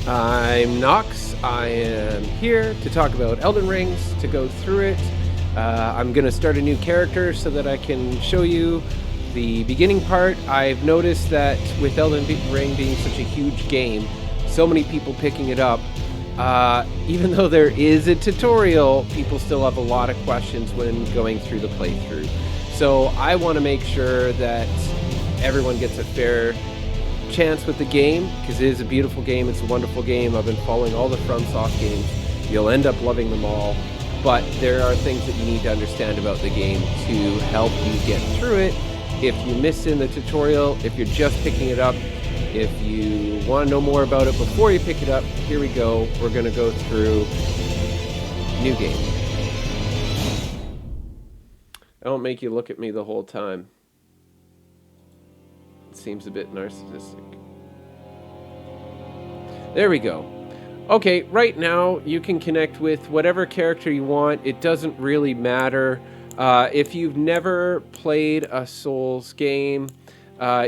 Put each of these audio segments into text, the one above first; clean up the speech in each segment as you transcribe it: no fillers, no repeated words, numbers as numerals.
I'm Nox. I am here to talk about Elden Rings, to go through it. I'm going to start a new character so that I can show you the beginning part. I've noticed that with Elden Ring being such a huge game, so many people picking it up, even though there is a tutorial, people still have a lot of questions when going through the playthrough. So I want to make sure that everyone gets a fair chance with the game, because it is a beautiful game. It's a wonderful game. I've been following all the FromSoft games. You'll end up loving them all, but there are things that you need to understand about the game to help you get through it. If you missed in the tutorial, if you're just picking it up, if you want to know more about it before you pick it up, here we go. We're going to go through new game. I don't make you look at me the whole time. Seems a bit narcissistic. There we go. Okay, right now you can connect with whatever character you want. It doesn't really matter. If you've never played a Souls game,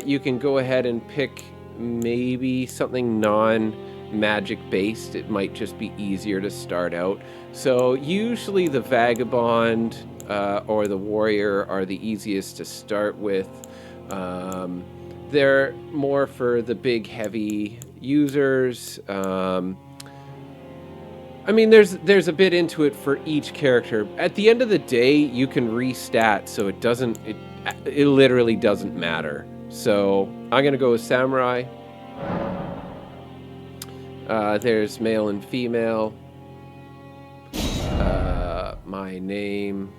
you can go ahead and pick maybe something non-magic based. It might just be easier to start out. So usually the Vagabond or the Warrior are the easiest to start with. They're more for the big, heavy users. I mean, there's a bit into it for each character. At the end of the day, you can restat, so it literally doesn't matter. So I'm gonna go with Samurai. There's male and female. My name.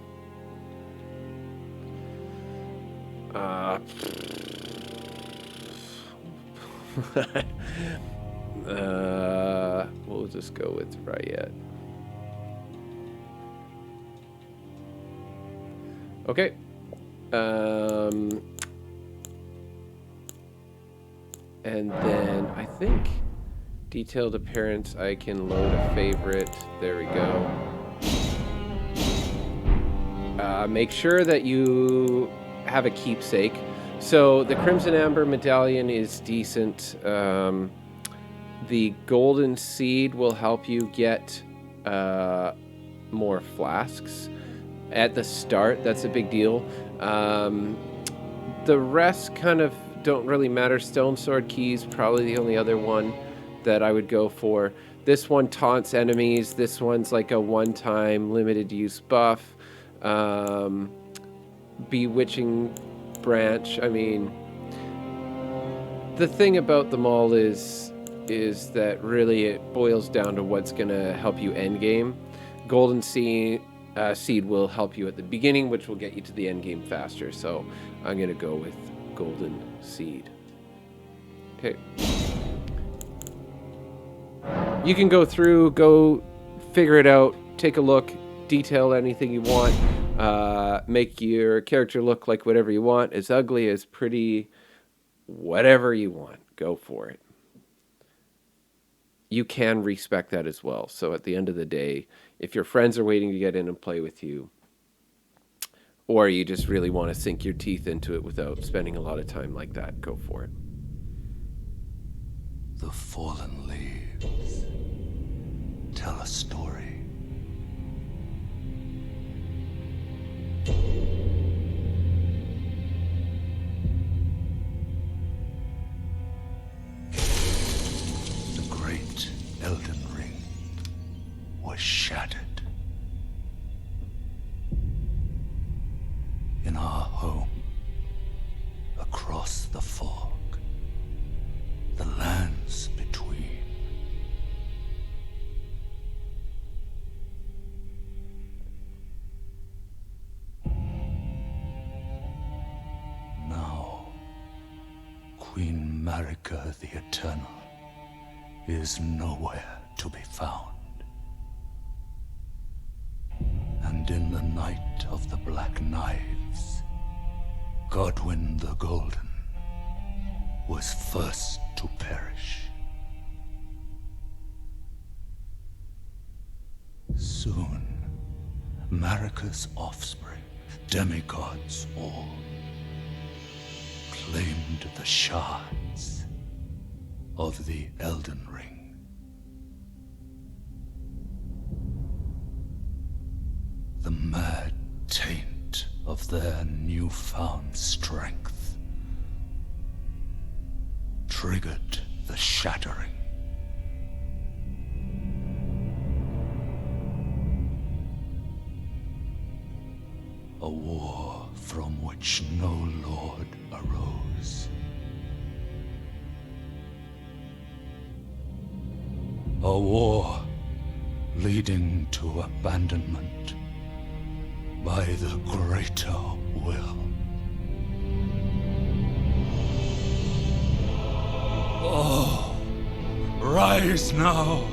We'll just go with Ryet. Okay. And then I think detailed appearance, I can load a favorite. There we go. Make sure that you have a keepsake. So the Crimson Amber Medallion is decent. The Golden Seed will help you get more flasks at the start. That's a big deal. The rest kind of don't really matter. Stone Sword Keys, probably the only other one that I would go for. This one taunts enemies. This one's like a one-time limited use buff. Bewitching Branch. I mean, the thing about them all is that really it boils down to what's going to help you end game. Golden Seed will help you at the beginning, which will get you to the end game faster. So I'm going to go with Golden Seed. Okay. You can go through, go figure it out, take a look, detail anything you want. Make your character look like whatever you want, as ugly, as pretty, whatever you want. Go for it. You can respect that as well. So at the end of the day, if your friends are waiting to get in and play with you, or you just really want to sink your teeth into it without spending a lot of time like that, go for it. The fallen leaves tell a story. The great Elden Ring was shattered. In our home, across the fog, the lands between. Now, Queen Marika the Eternal is nowhere to be found. And in the night of the Black Knives, Godwyn the Golden was first to perish. Soon, Marika's offspring, demigods all, claimed the shards of the Elden Ring. their newfound strength triggered the shattering. A war from which no lord arose. A war leading to abandonment by the greater will. Oh, rise now,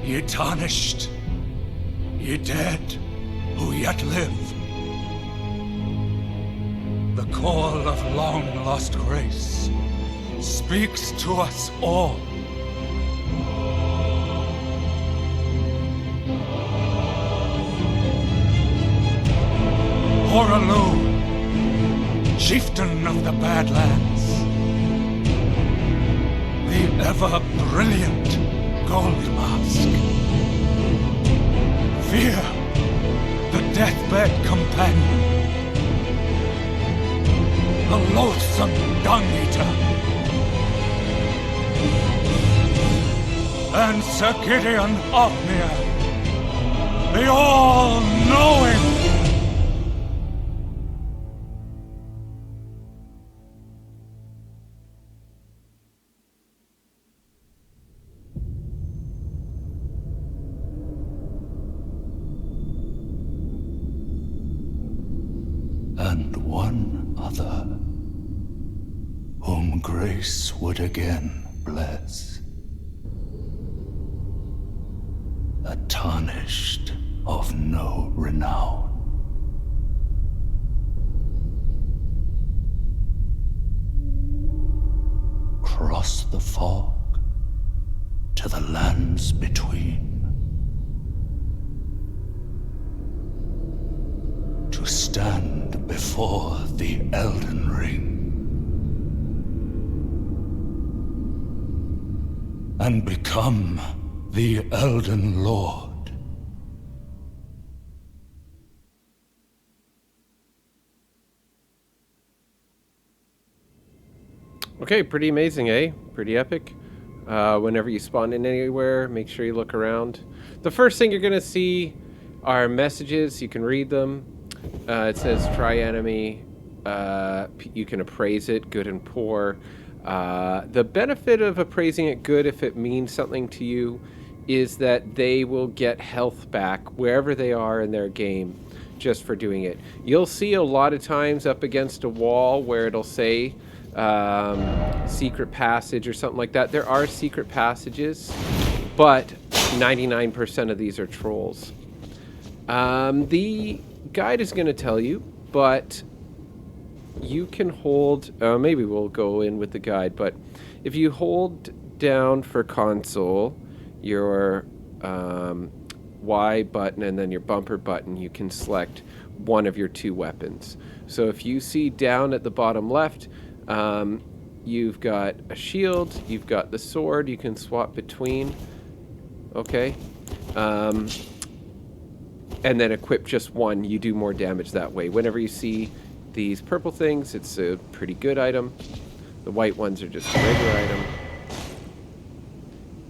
ye tarnished, ye dead who yet live. The call of long-lost grace speaks to us all. Horalu, chieftain of the Badlands, the ever-brilliant Gold Mask. Fear, the deathbed companion, the loathsome dung-eater, and Sir Gideon Ofnir, the all-knowing. And one other, whom grace would again bless. A tarnished of no renown. Cross the fog to the lands between. To stand before the Elden Ring and become the Elden Lord. Okay, pretty amazing, eh? Pretty epic. Whenever you spawn in anywhere, make sure you look around. The first thing you're going to see are messages. You can read them. It says try enemy. You can appraise it, good and poor. The benefit of appraising it good, if it means something to you, is that they will get health back wherever they are in their game just for doing it. You'll see a lot of times up against a wall where it'll say secret passage or something like that. There are secret passages, but 99% of these are trolls. The guide is going to tell you, but you can hold, maybe we'll go in with the guide, but if you hold down for console, your Y button and then your bumper button, you can select one of your two weapons. So if you see down at the bottom left, you've got a shield, you've got the sword, you can swap between, okay? And then equip just one, you do more damage that way. Whenever you see these purple things, it's a pretty good item. The white ones are just a regular item.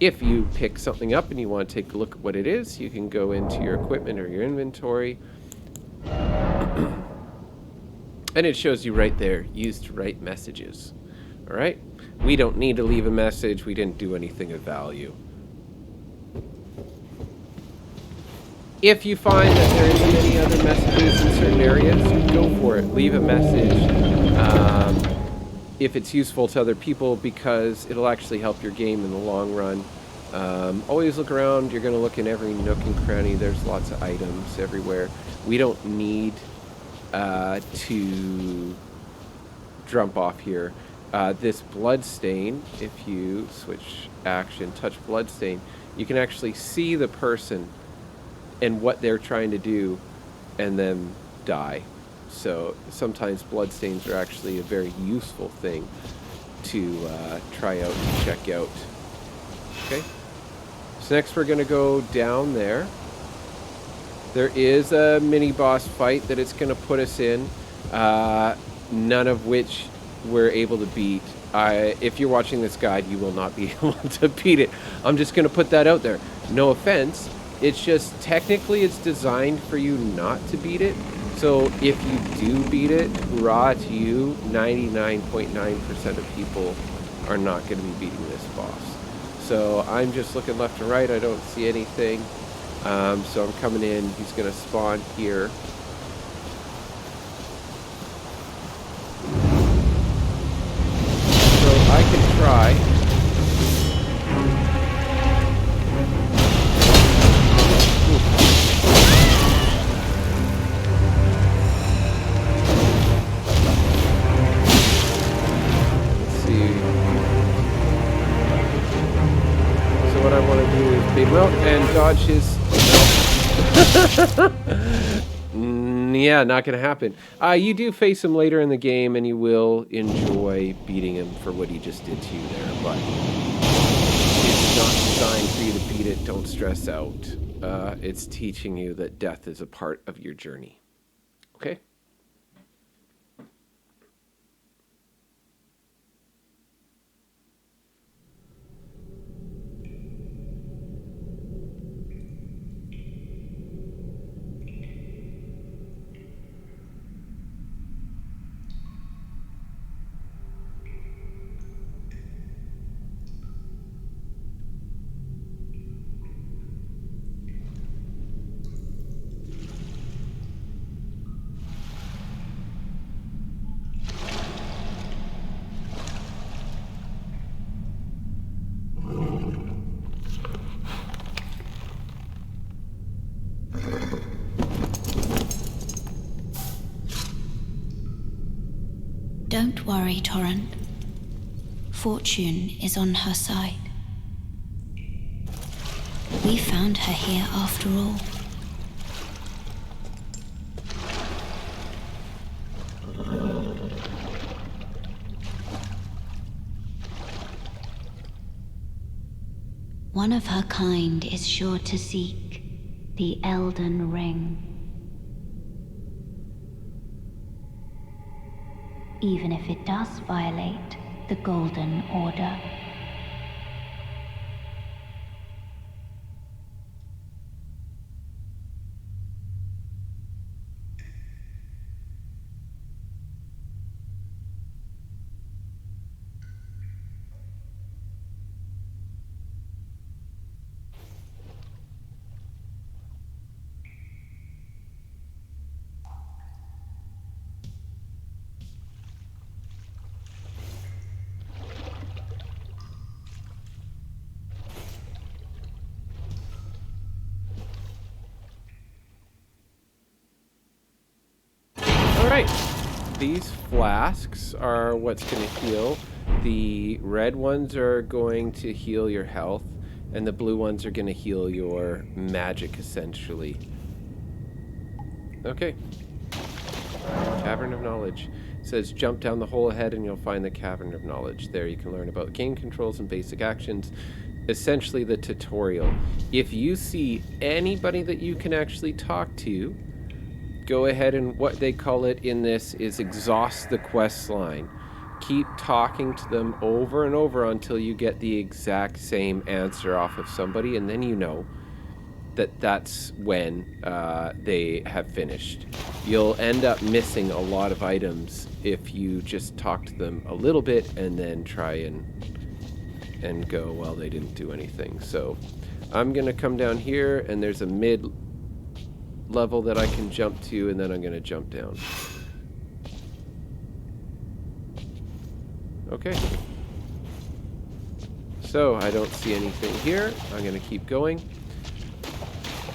If you pick something up and you want to take a look at what it is, you can go into your equipment or your inventory. And it shows you right there, used to write messages. All right? We don't need to leave a message. We didn't do anything of value. If you find that there isn't any other messages in certain areas, go for it. Leave a message if it's useful to other people, because it'll actually help your game in the long run. Always look around. You're going to look in every nook and cranny. There's lots of items everywhere. We don't need to jump off here. This bloodstain, if you switch action, touch bloodstain, you can actually see the person and what they're trying to do, and then die. So sometimes bloodstains are actually a very useful thing to try out and check out. Okay. So next we're going to go down there. There is a mini boss fight that it's going to put us in. none of which we're able to beat. If you're watching this guide, you will not be able to beat it. I'm just going to put that out there. No offense. It's just technically it's designed for you not to beat it. So if you do beat it, hurrah to you. 99.9% of people are not going to be beating this boss. So I'm just looking left and right. I don't see anything. So I'm coming in. He's going to spawn here. I can try. Let's see. So what I want to do is bait him out and dodge his... Yeah, not going to happen. You do face him later in the game, and you will enjoy beating him for what he just did to you there, but it's not designed for you to beat it. Don't stress out. It's teaching you that death is a part of your journey. Okay? Don't worry, Tauren. Fortune is on her side. We found her here after all. One of her kind is sure to seek the Elden Ring. Even if it does violate the Golden Order. These flasks are what's going to heal. The red ones are going to heal your health, and the blue ones are going to heal your magic, essentially. Okay. Cavern of Knowledge. It says jump down the hole ahead and you'll find the Cavern of Knowledge. There you can learn about game controls and basic actions. Essentially the tutorial. If you see anybody that you can actually talk to, go ahead and what they call it in this is exhaust the quest line. Keep talking to them over and over until you get the exact same answer off of somebody, and then you know that that's when they have finished. You'll end up missing a lot of items if you just talk to them a little bit and then try and go, well, they didn't do anything. So I'm gonna come down here, and there's a mid level that I can jump to, and then I'm gonna jump down. Okay. So I don't see anything here. I'm gonna keep going.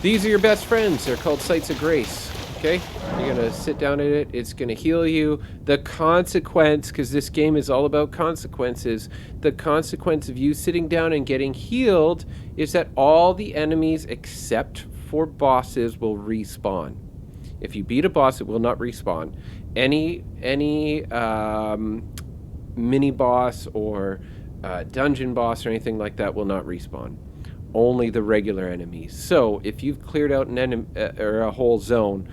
These are your best friends. They're called Sites of Grace. Okay? You're gonna sit down in it. It's gonna heal you. The consequence, because this game is all about consequences, the consequence of you sitting down and getting healed is that all the enemies except for bosses will respawn. If you beat a boss, it will not respawn. Any mini boss or dungeon boss or anything like that will not respawn. Only the regular enemies. So if you've cleared out an enemy or a whole zone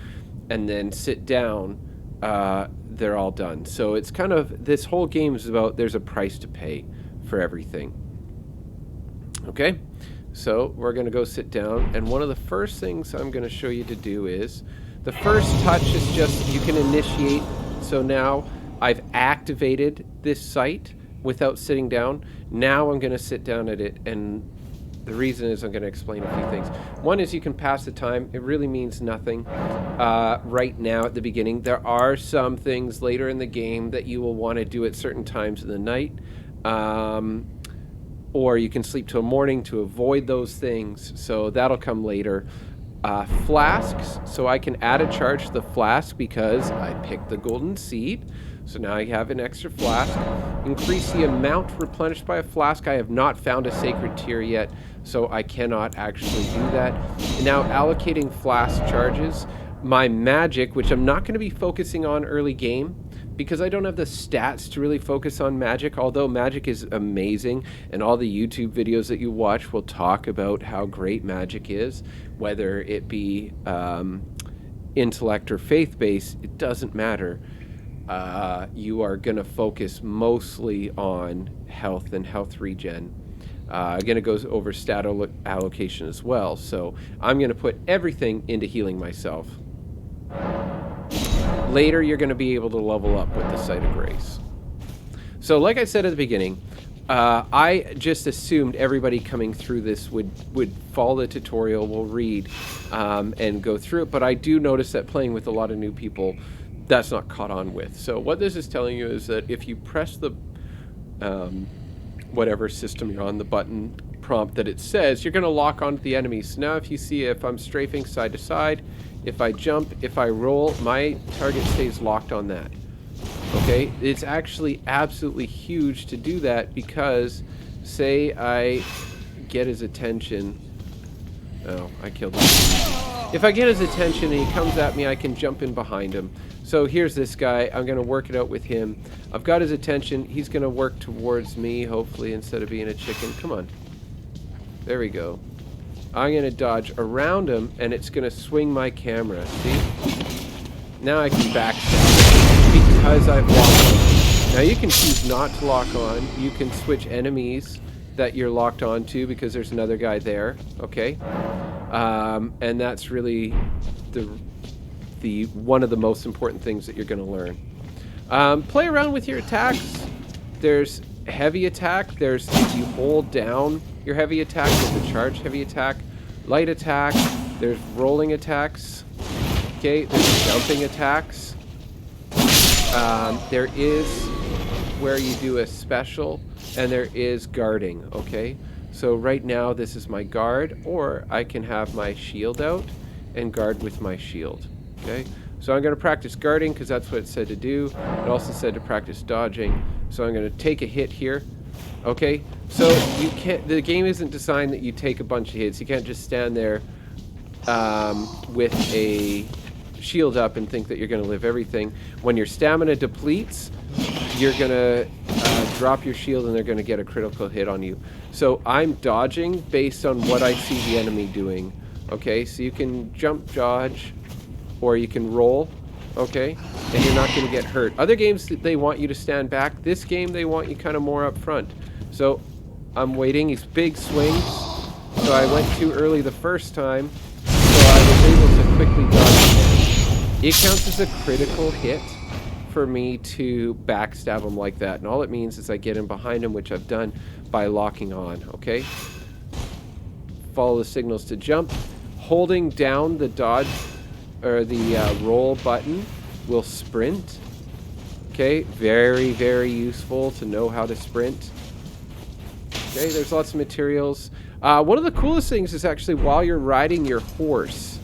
and then sit down, they're all done. So it's kind of, this whole game is about, there's a price to pay for everything. Okay, so we're going to go sit down, and one of the first things I'm going to show you to do is, the first touch is just, you can initiate. So now I've activated this site without sitting down. Now I'm going to sit down at it, and the reason is I'm going to explain a few things. One is you can pass the time. It really means nothing right now at the beginning. There are some things later in the game that you will want to do at certain times in the night. Or you can sleep till morning to avoid those things. So that'll come later. Flasks. So I can add a charge to the flask because I picked the golden seed. So now I have an extra flask. Increase the amount replenished by a flask. I have not found a sacred tier yet, so I cannot actually do that. And now allocating flask charges. My magic, which I'm not going to be focusing on early game, because I don't have the stats to really focus on magic, although magic is amazing, and all the YouTube videos that you watch will talk about how great magic is, whether it be intellect or faith-based, it doesn't matter. You are going to focus mostly on health and health regen. Again, it goes over stat allocation as well, so I'm going to put everything into healing myself. Later, you're going to be able to level up with the Site of Grace. So, like I said at the beginning, I just assumed everybody coming through this would follow the tutorial, will read, and go through it. But I do notice that playing with a lot of new people, that's not caught on with. So what this is telling you is that if you press the whatever system you're on, the button prompt that it says, you're going to lock onto the enemies. So now if you see, if I'm strafing side to side, if I jump, if I roll, my target stays locked on that. Okay, it's actually absolutely huge to do that, because say I get his attention. Oh, I killed him. If I get his attention and he comes at me, I can jump in behind him. So here's this guy. I'm going to work it out with him. I've got his attention. He's going to work towards me, hopefully, instead of being a chicken. Come on. There we go. I'm going to dodge around him, and it's going to swing my camera. See? Now I can backstab because I've locked on. Now you can choose not to lock on. You can switch enemies that you're locked on to because there's another guy there. Okay? And that's really the one of the most important things that you're going to learn. Play around with your attacks. There's heavy attack. There's, if you hold down your heavy attack, there's a charged heavy attack, light attack, there's rolling attacks, okay, there's jumping attacks, there is where you do a special, and there is guarding, okay? So right now this is my guard, or I can have my shield out and guard with my shield, okay? So I'm going to practice guarding because that's what it said to do. It also said to practice dodging. So I'm going to take a hit here. Okay, so you can't. The game isn't designed that you take a bunch of hits. You can't just stand there with a shield up and think that you're going to live everything. When your stamina depletes, you're going to drop your shield and they're going to get a critical hit on you. So I'm dodging based on what I see the enemy doing. Okay, so you can jump dodge, or you can roll, okay, and you're not going to get hurt. Other games, they want you to stand back. This game, they want you kind of more up front. So I'm waiting. He's big swings. So I went too early the first time, so I was able to quickly dodge. It counts as a critical hit for me to backstab him like that. And all it means is I get in behind him, which I've done by locking on, okay? Follow the signals to jump. Holding down the dodge or the roll button will sprint. Okay, very, very useful to know how to sprint. Okay, there's lots of materials. One of the coolest things is actually while you're riding your horse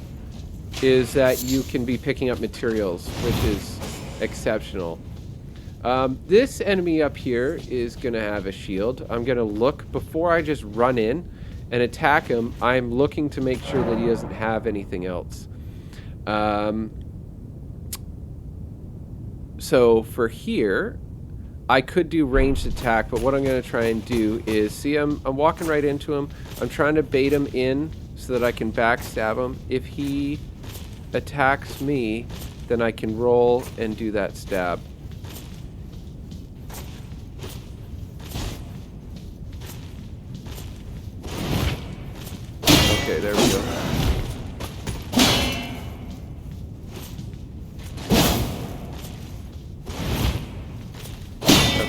is that you can be picking up materials, which is exceptional. This enemy up here is going to have a shield. I'm going to look before I just run in and attack him. I'm looking to make sure that he doesn't have anything else. So for here, I could do ranged attack, but what I'm going to try and do is, see, I'm walking right into him. I'm trying to bait him in so that I can backstab him. If he attacks me, then I can roll and do that stab. Okay, there we go.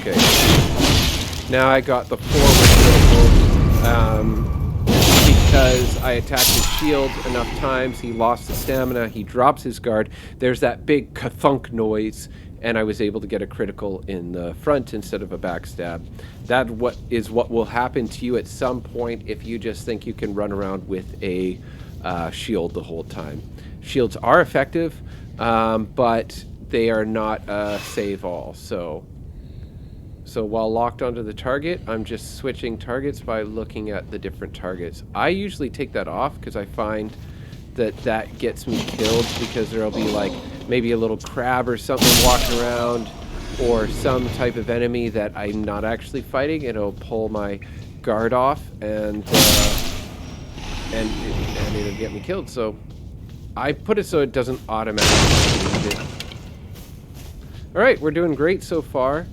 Okay. Now I got the forward critical. Because I attacked his shield enough times, he lost the stamina, he drops his guard. There's that big ka-thunk noise, and I was able to get a critical in the front instead of a backstab. That is what will happen to you at some point if you just think you can run around with a shield the whole time. Shields are effective, but they are not a save-all, so while locked onto the target, I'm just switching targets by looking at the different targets. I usually take that off because I find that gets me killed, because there'll be like maybe a little crab or something walking around, or some type of enemy that I'm not actually fighting, and it'll pull my guard off, and it'll get me killed. So I put it so it doesn't automatically leave it. All right, we're doing great so far.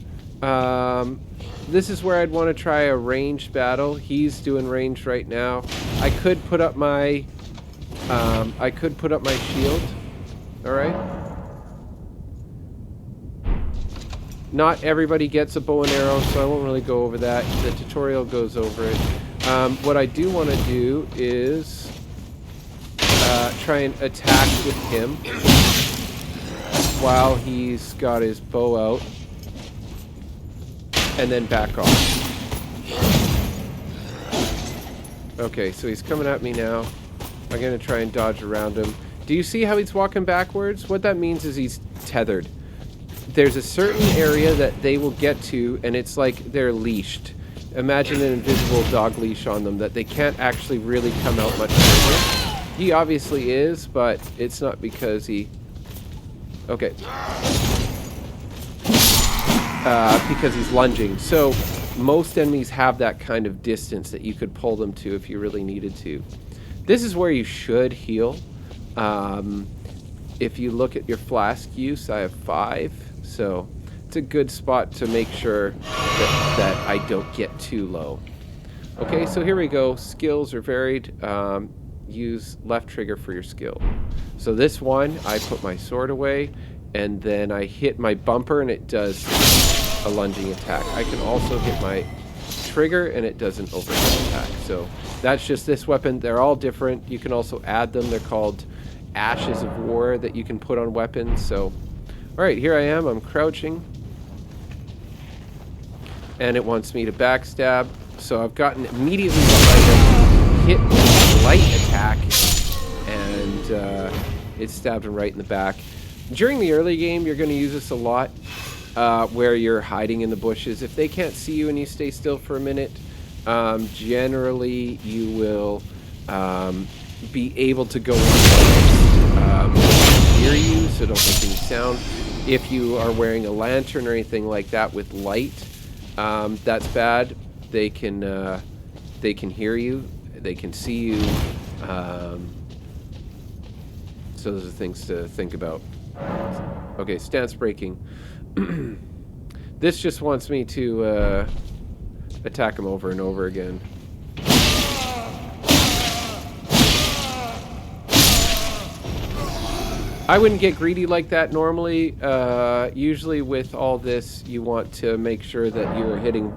This is where I'd want to try a ranged battle. He's doing range right now. I could put up my shield. All right. Not everybody gets a bow and arrow, so I won't really go over that. The tutorial goes over it. What I do want to do is try and attack with him while he's got his bow out, and then back off. Okay, so he's coming at me now. I'm going to try and dodge around him. Do you see how he's walking backwards? What that means is he's tethered. There's a certain area that they will get to, and it's like they're leashed. Imagine an invisible dog leash on them that they can't actually really come out much further. He obviously is, but it's not because he... Okay. Because he's lunging. So most enemies have that kind of distance that you could pull them to if you really needed to. This is where you should heal. If you look at your flask use, I have 5. So it's a good spot to make sure that I don't get too low. Okay, so here we go. Skills are varied. Use left trigger for your skill. So this one, I put my sword away, and then I hit my bumper, and it does a lunging attack. I can also hit my trigger, and it does an overhead attack. So that's just this weapon. They're all different. You can also add them. They're called Ashes of War that you can put on weapons. So, all right, here I am. I'm crouching, and it wants me to backstab. So I've gotten immediately behind him, hit the light attack, and it stabbed him right in the back. During the early game, you're going to use this a lot, where you're hiding in the bushes. If they can't see you and you stay still for a minute, generally you will be able to go on hear you, so don't make any sound. If you are wearing a lantern or anything like that with light, that's bad. They can hear you, they can see you. So those are things to think about. Okay, stance breaking. This just wants me to attack him over and over again. I wouldn't get greedy like that normally. Usually with all this, you want to make sure that you're hitting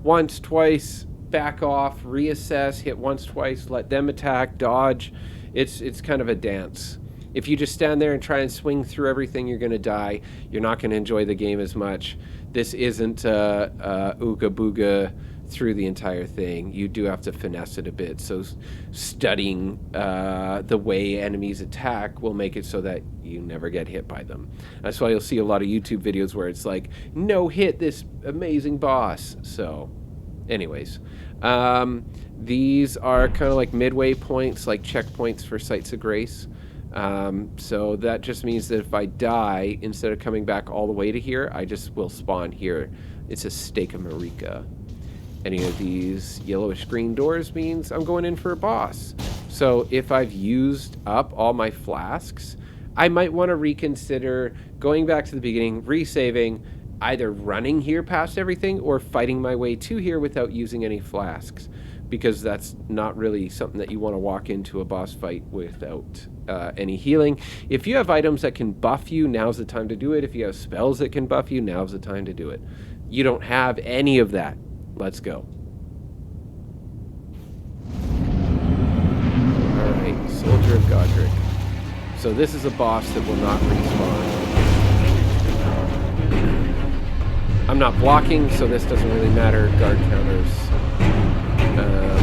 once, twice, back off, reassess, hit once, twice, let them attack, dodge. It's kind of a dance. If you just stand there and try and swing through everything, you're going to die. You're not going to enjoy the game as much. This isn't ooga booga through the entire thing. You do have to finesse it a bit. So studying the way enemies attack will make it so that you never get hit by them. That's why you'll see a lot of YouTube videos where it's like, no hit this amazing boss. So anyways, these are kind of like midway points, like checkpoints for Sites of Grace. So that just means that if I die, instead of coming back all the way to here, I just will spawn here. It's a Stake of Marika. Any of these yellowish green doors means I'm going in for a boss. So if I've used up all my flasks, I might want to reconsider going back to the beginning, resaving, either running here past everything or fighting my way to here without using any flasks, because that's not really something that you want to walk into a boss fight without any healing. If you have items that can buff you, now's the time to do it. If you have spells that can buff you, now's the time to do it. You don't have any of that. Let's go. Alright, Soldier of Godric. So this is a boss that will not respawn. I'm not blocking, so this doesn't really matter. Guard counters.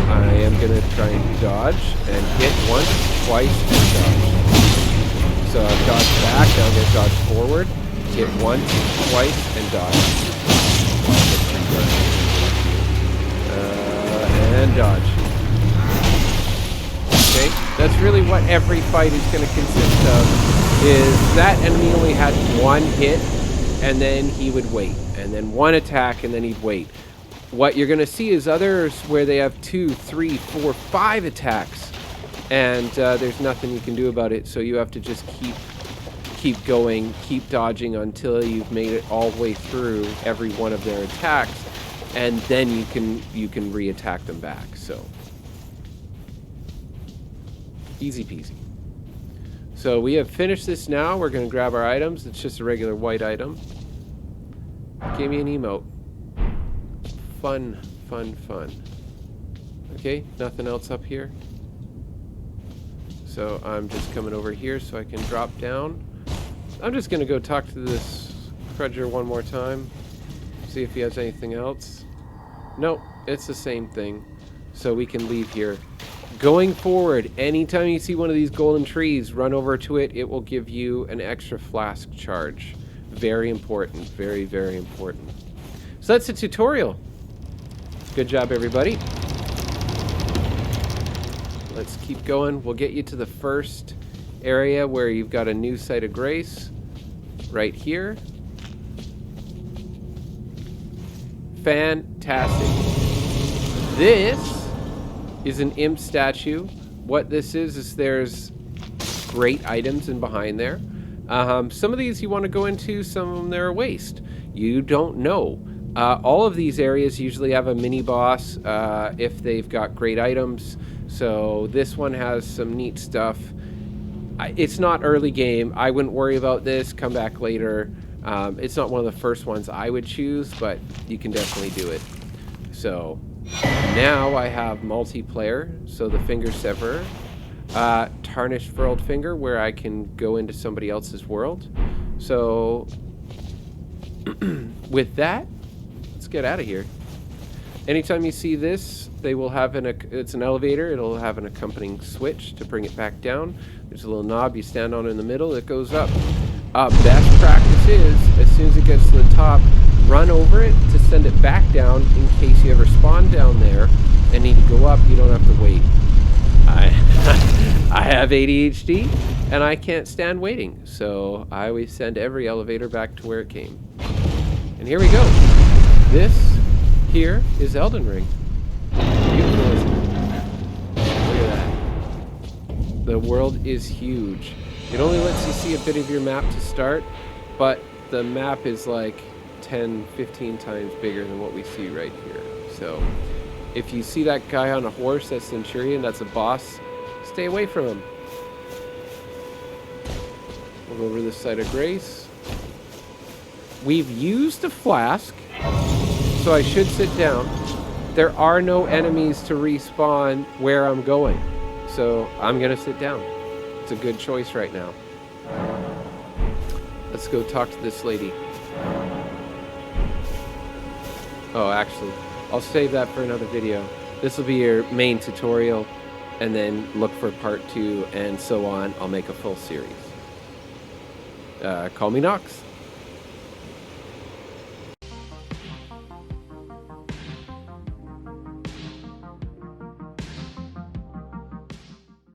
I am going to try and dodge and hit once, twice, and dodge. So I've dodged back, now I'm going to dodge forward, hit once, twice, and dodge. And dodge. Okay, that's really what every fight is going to consist of, is that enemy only had one hit, and then he would wait, and then one attack, and then he'd wait. What you're going to see is others where they have 2, 3, 4, 5 attacks, and there's nothing you can do about it, so you have to just keep going, keep dodging until you've made it all the way through every one of their attacks, and then you can re-attack them back. So easy peasy. So we have finished this now. We're going to grab our items. It's just a regular white item. Gave me an emote. Fun, fun, fun. Okay, nothing else up here. So I'm just coming over here so I can drop down. I'm just going to go talk to this Crudger one more time. See if he has anything else. Nope, it's the same thing. So we can leave here. Going forward, anytime you see one of these golden trees, run over to it. It will give you an extra flask charge. Very important. Very, very important. So that's the tutorial. Good job, everybody. Let's keep going. We'll get you to the first area where you've got a new site of grace. Right here. Fantastic. This is an imp statue. What this is there's great items in behind there. Some of these you want to go into, some of them they're a waste. You don't know. All of these areas usually have a mini boss if they've got great items. So this one has some neat stuff. It's not early game. I wouldn't worry about this. Come back later. It's not one of the first ones I would choose, but you can definitely do it. So now I have multiplayer. So the Finger Severer. Tarnished Furled Finger, where I can go into somebody else's world. So with that, let's get out of here. Anytime you see this, they will have it's an elevator. It'll have an accompanying switch to bring it back down. There's a little knob you stand on in the middle. It goes up. Best practice is, as soon as it gets to the top, run over it to send it back down in case you ever spawn down there and need to go up. You don't have to wait. I have ADHD and I can't stand waiting, so I always send every elevator back to where it came. And here we go. This here is Elden Ring. Beautiful, isn't it? Look at that. The world is huge. It only lets you see a bit of your map to start, but the map is like 10, 15 times bigger than what we see right here. So if you see that guy on a horse, that Centurion, that's a boss, stay away from him. We'll go over this side of grace. We've used a flask, so I should sit down. There are no enemies to respawn where I'm going, so I'm gonna sit down. It's a good choice right now. Let's go talk to this lady. Oh, actually, I'll save that for another video. This will be your main tutorial, and then look for part 2 and so on. I'll make a full series. Call me Nox.